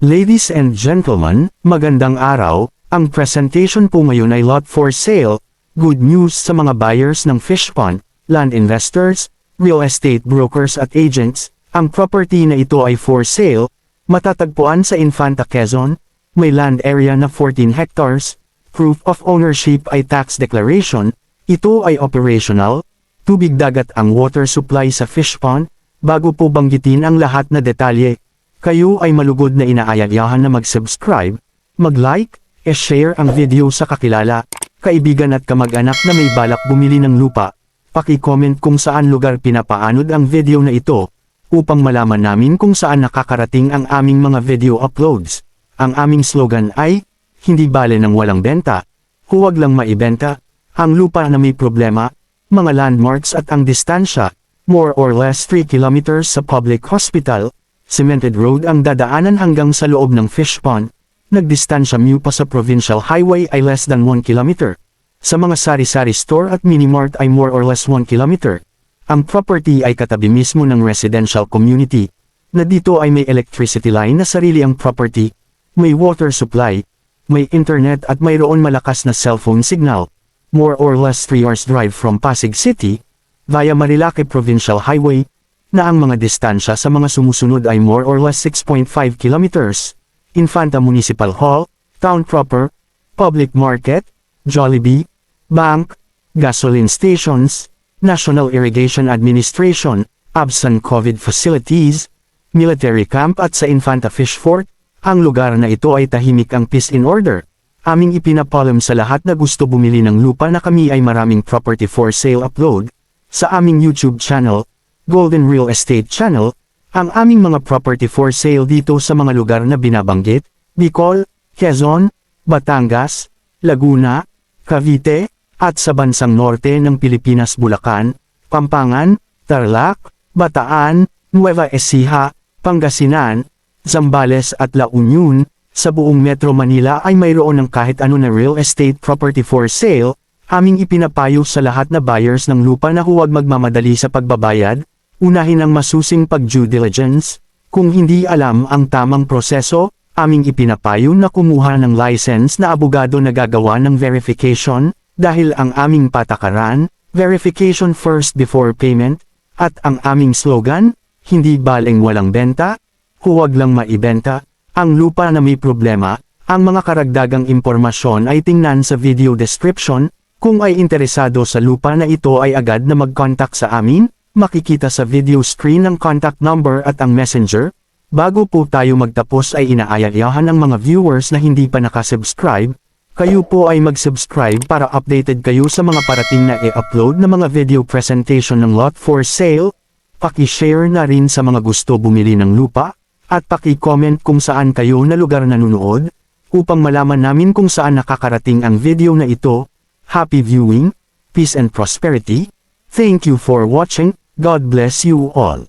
Ladies and gentlemen, magandang araw. Ang presentation po ngayon ay lot for sale. Good news sa mga buyers ng fish pond, land investors, real estate brokers at agents. Ang property na ito ay for sale. Matatagpuan sa Infanta, Quezon. May land area na 14 hectares. Proof of ownership ay tax declaration. Ito ay operational. Tubig dagat ang water supply sa fish pond. Bago po banggitin ang lahat na detalye, kayo ay malugod na inaanyayahan na mag-subscribe, mag-like, e-share ang video sa kakilala, kaibigan at kamag-anak na may balak bumili ng lupa. Paki-comment kung saan lugar pinapaanod ang video na ito, upang malaman namin kung saan nakakarating ang aming mga video uploads. Ang aming slogan ay, hindi bale ng walang benta, huwag lang maibenta, ang lupa na may problema, mga landmarks at ang distansya, more or less 3 kilometers sa public hospital, cemented road ang dadaanan hanggang sa loob ng fish pond. Nagdistansya mu pa sa provincial highway ay less than 1 kilometer. Sa mga sari-sari store at minimart ay more or less 1 kilometer. Ang property ay katabi mismo ng residential community, na dito ay may electricity line na sarili ang property, may water supply, may internet at mayroon malakas na cellphone signal. More or less 3 hours drive from Pasig City, via Marilake Provincial Highway, na ang mga distansya sa mga sumusunod ay more or less 6.5 kilometers, Infanta Municipal Hall, Town Proper, Public Market, Jollibee, Bank, Gasoline Stations, National Irrigation Administration, Absan COVID Facilities, Military Camp at sa Infanta Fish Fort. Ang lugar na ito ay tahimik ang peace in order. Aming ipinapalam sa lahat na gusto bumili ng lupa na kami ay maraming property for sale upload sa aming YouTube channel, Golden Real Estate Channel, ang aming mga property for sale dito sa mga lugar na binabanggit, Bicol, Quezon, Batangas, Laguna, Cavite, at sa bansang norte ng Pilipinas, Bulacan, Pampangan, Tarlac, Bataan, Nueva Ecija, Pangasinan, Zambales at La Union. Sa buong Metro Manila ay mayroon ng kahit ano na real estate property for sale. Aming ipinapayo sa lahat na buyers ng lupa na huwag magmamadali sa pagbabayad. Unahin ang masusing pag-due diligence. Kung hindi alam ang tamang proseso, aming ipinapayo na kumuha ng license na abogado na gagawa ng verification, dahil ang aming patakaran, verification first before payment, at ang aming slogan, hindi baling walang benta, huwag lang maibenta, ang lupa na may problema. Ang mga karagdagang impormasyon ay tingnan sa video description. Kung ay interesado sa lupa na ito ay agad na mag-contact sa amin. Makikita sa video screen ang contact number at ang messenger. Bago po tayo magtapos ay inaanyayahan ng mga viewers na hindi pa nakasubscribe, kayo po ay mag-subscribe para updated kayo sa mga parating na i-upload na mga video presentation ng lot for sale. Paki-share na rin sa mga gusto bumili ng lupa, at paki-comment kung saan kayo na lugar nanonood, upang malaman namin kung saan nakakarating ang video na ito. Happy viewing, peace and prosperity. Thank you for watching. God bless you all.